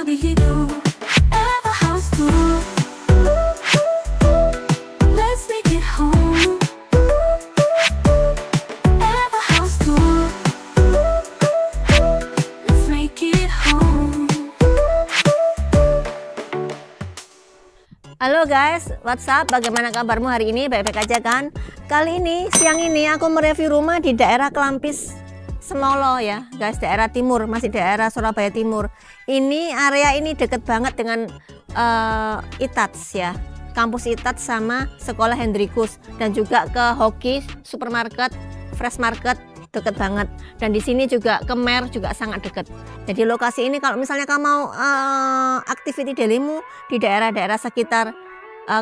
lebih hidup. Eva House Tour, let's make it home. Eva House Tour, let's make it home. Halo guys, what's up? Bagaimana kabarmu hari ini? Baik-baik aja kan? Kali ini, siang ini aku mereview rumah di daerah Kelampis Semolo ya guys, daerah timur, masih daerah Surabaya Timur. Ini area ini deket banget dengan ITATS ya, kampus ITATS sama sekolah Hendrikus, dan juga ke Hoki, supermarket, fresh market deket banget. Dan di sini juga ke Mer juga sangat deket. Jadi lokasi ini kalau misalnya kamu mau activity dailymu di daerah-daerah sekitar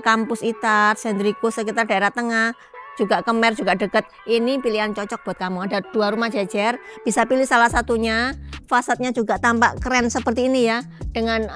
kampus ITATS, Hendrikus, sekitar daerah tengah, juga Kemer juga deket, ini pilihan cocok buat kamu. Ada 2 rumah jejer, bisa pilih salah satunya. Fasadnya juga tampak keren seperti ini ya, dengan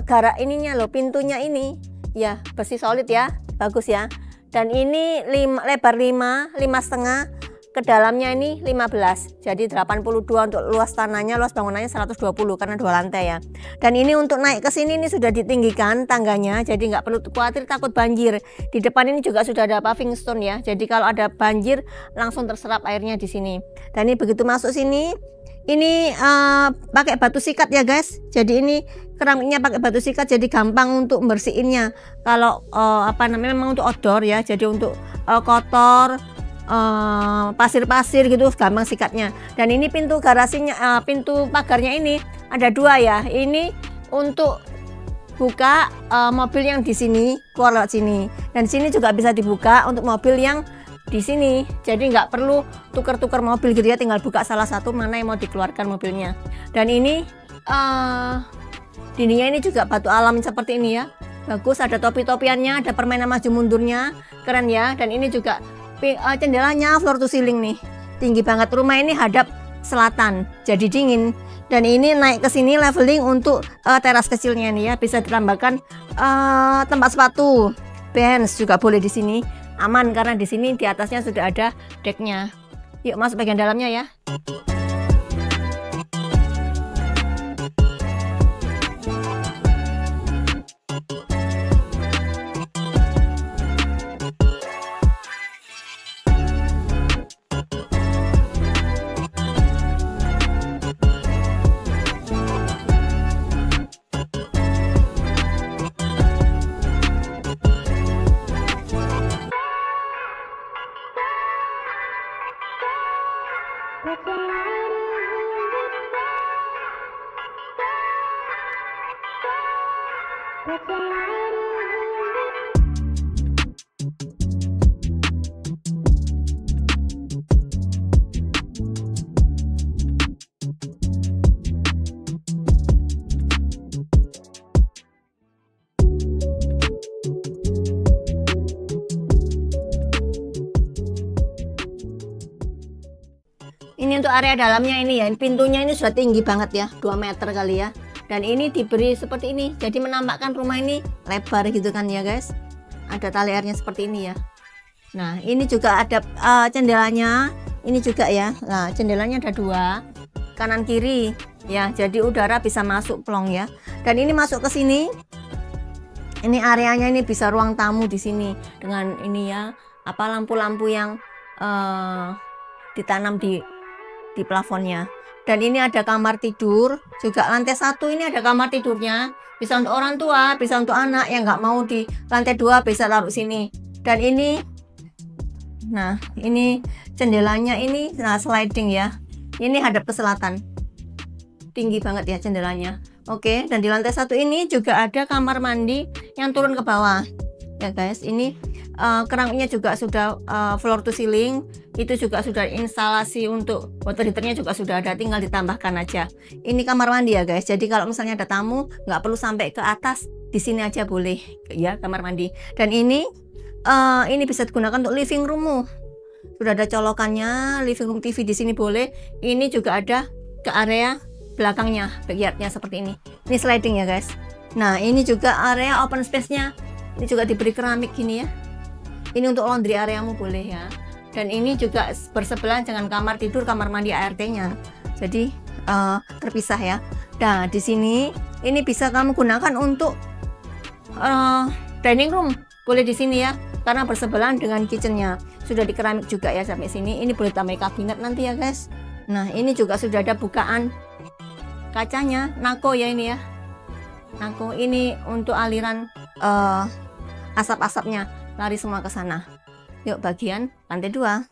garak ininya loh, pintunya ini ya besi solid ya, bagus ya. Dan ini lebar 5,5, ke dalamnya ini 15, jadi 82 untuk luas tanahnya, luas bangunannya 120 karena 2 lantai ya. Dan ini untuk naik ke sini ini sudah ditinggikan tangganya, jadi nggak perlu khawatir takut banjir. Di depan ini juga sudah ada paving stone ya, jadi kalau ada banjir langsung terserap airnya di sini. Dan ini begitu masuk sini, ini pakai batu sikat ya guys, jadi ini keramiknya pakai batu sikat, jadi gampang untuk bersihinnya. Kalau memang untuk outdoor ya, jadi untuk kotor, pasir-pasir gitu gampang sikatnya. Dan ini pintu garasinya, pintu pagarnya ini ada 2 ya. Ini untuk buka mobil yang di sini keluar lewat sini, dan sini juga bisa dibuka untuk mobil yang di sini. Jadi nggak perlu tuker-tuker mobil gitu ya, tinggal buka salah satu mana yang mau dikeluarkan mobilnya. Dan ini dindingnya ini juga batu alam seperti ini ya, bagus. Ada topi-topiannya, ada permainan maju mundurnya, keren ya. Dan ini juga jendelanya floor to ceiling nih, tinggi banget. Rumah ini hadap selatan, jadi dingin. Dan ini naik ke sini leveling untuk teras kecilnya nih ya, bisa ditambahkan tempat sepatu, bench juga boleh di sini, aman karena di sini di atasnya sudah ada decknya. Yuk masuk bagian dalamnya ya. Ini untuk area dalamnya ini ya, pintunya ini sudah tinggi banget ya, 2 meter kali ya. Dan ini diberi seperti ini, jadi menampakkan rumah ini lebar gitu kan ya guys. Ada tali airnya seperti ini ya. Nah ini juga ada jendelanya, ini juga ya. Nah jendelanya ada 2, kanan kiri ya, jadi udara bisa masuk plong ya. Dan ini masuk ke sini, ini areanya ini bisa ruang tamu di sini dengan ini ya, lampu-lampu yang ditanam di plafonnya. Dan ini ada kamar tidur juga, lantai 1 ini ada kamar tidurnya, bisa untuk orang tua, bisa untuk anak yang nggak mau di lantai 2 bisa taruh sini. Dan ini, nah ini jendelanya ini sliding ya, ini hadap ke selatan, tinggi banget ya jendelanya. Oke, dan di lantai 1 ini juga ada kamar mandi yang turun ke bawah ya guys. Ini keramiknya juga sudah floor to ceiling, itu juga sudah instalasi untuk water heaternya juga sudah ada, tinggal ditambahkan aja. Ini kamar mandi ya guys, jadi kalau misalnya ada tamu nggak perlu sampai ke atas, di sini aja boleh ya kamar mandi. Dan ini bisa digunakan untuk living roommu, sudah ada colokannya, living room TV di sini boleh. Ini juga ada ke area belakangnya, backyardnya seperti ini. Ini sliding ya guys. Nah ini juga area open space nya, ini juga diberi keramik gini ya. Ini untuk laundry areamu boleh ya. Dan ini juga bersebelahan dengan kamar tidur, kamar mandi ART nya. jadi terpisah ya. Nah di sini ini bisa kamu gunakan untuk dining room, boleh di sini ya, karena bersebelahan dengan kitchennya. Sudah di keramik juga ya sampai sini. Ini boleh tambah kabinet nanti ya guys. Nah ini juga sudah ada bukaan kacanya, nako ya ini ya. Nako ini untuk aliran asap-asapnya lari semua ke sana. Yuk bagian lantai 2.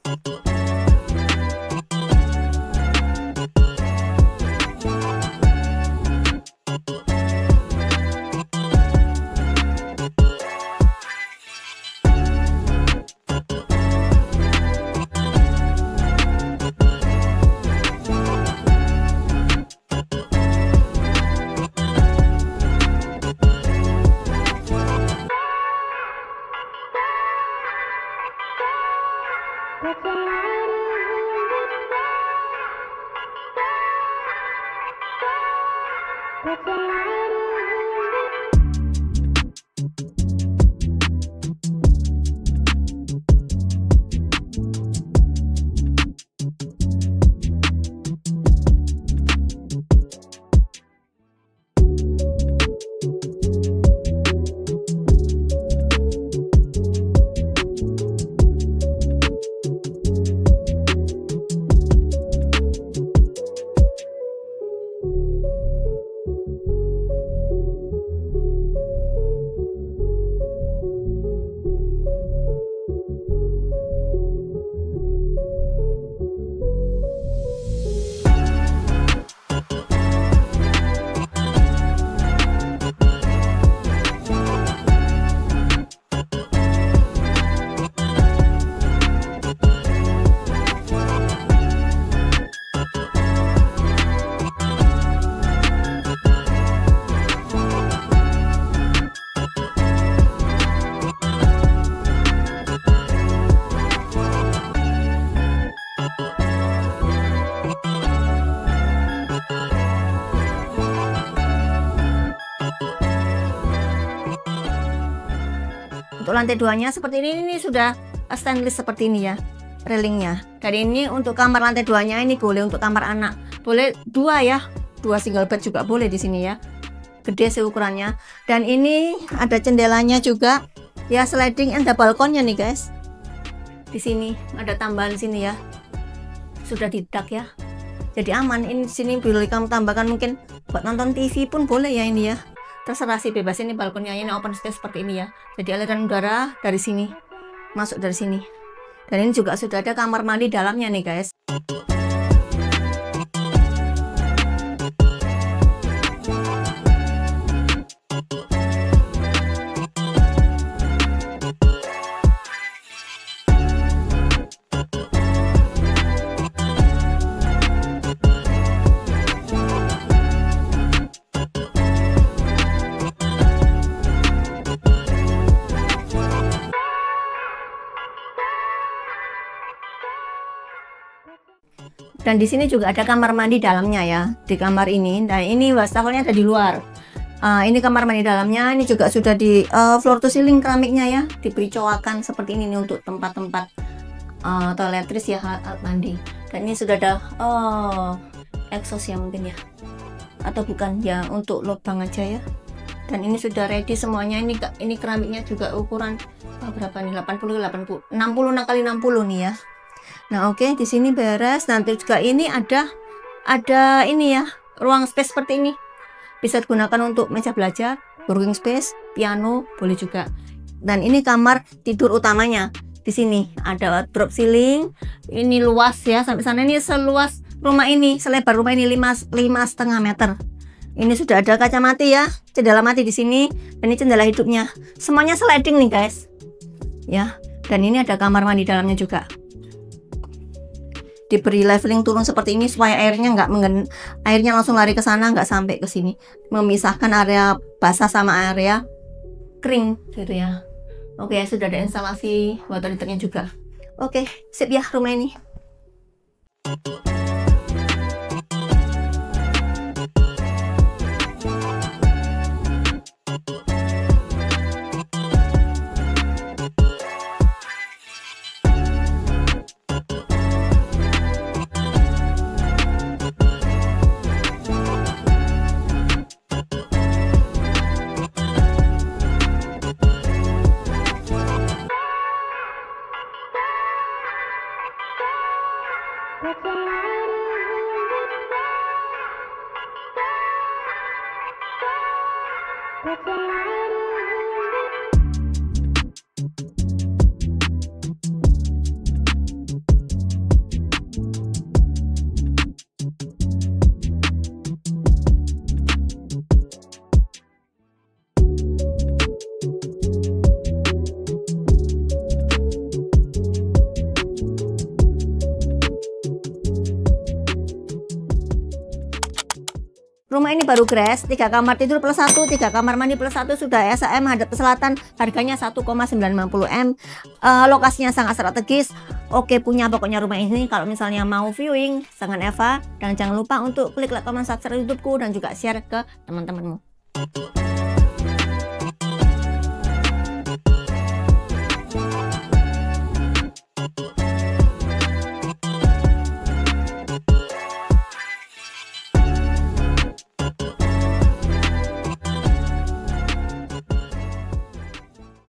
Untuk lantai 2-nya seperti ini sudah stainless seperti ini ya railingnya. Dan ini untuk kamar lantai 2-nya ini boleh untuk kamar anak, boleh 2 ya, 2 single bed juga boleh di sini ya, gede sih ukurannya. Dan ini ada jendelanya juga ya, sliding and balkonnya nih guys. Di sini ada tambahan sini ya, sudah didak ya, jadi aman. Ini sini boleh kamu tambahkan mungkin buat nonton TV pun boleh ya ini ya, terserah sih, bebas. Ini balkonnya ini open space seperti ini ya, jadi aliran udara dari sini masuk dari sini. Dan ini juga sudah ada kamar mandi dalamnya nih guys. Dan di sini juga ada kamar mandi dalamnya ya, di kamar ini. Dan ini wastafelnya ada di luar. Ini kamar mandi dalamnya, ini juga sudah di floor to ceiling keramiknya ya, diberi coakan seperti ini nih, untuk tempat-tempat toiletries ya, alat mandi. Dan ini sudah ada exhaust ya mungkin ya, atau bukan ya, untuk lubang aja ya. Dan ini sudah ready semuanya. Ini keramiknya juga ukuran berapa nih, 60 kali 60 nih ya. Nah oke, di sini beres. Nanti juga ini ada ini ya, ruang space seperti ini, bisa digunakan untuk meja belajar, working space, piano boleh juga. Dan ini kamar tidur utamanya. Di sini ada drop ceiling, ini luas ya, sampai sana. Ini seluas rumah ini, selebar rumah ini 5,5 meter. Ini sudah ada kaca mati ya, jendela mati di sini. Dan ini jendela hidupnya, semuanya sliding nih guys ya. Dan ini ada kamar mandi dalamnya juga, diberi leveling turun seperti ini supaya airnya airnya langsung lari ke sana, nggak sampai ke sini, memisahkan area basah sama area kering gitu ya. Oke, sudah ada instalasi water heaternya juga. Oke, sip ya rumah ini. Rumah ini baru grass, 3 kamar tidur plus 1, 3 kamar mandi plus 1, sudah SM hadap ke selatan, harganya 1,950 M. Lokasinya sangat strategis. Oke, punya pokoknya rumah ini. Kalau misalnya mau viewing, sangat Eva, dan jangan lupa untuk klik like, comment, subscribe YouTubeku dan juga share ke teman-temanmu.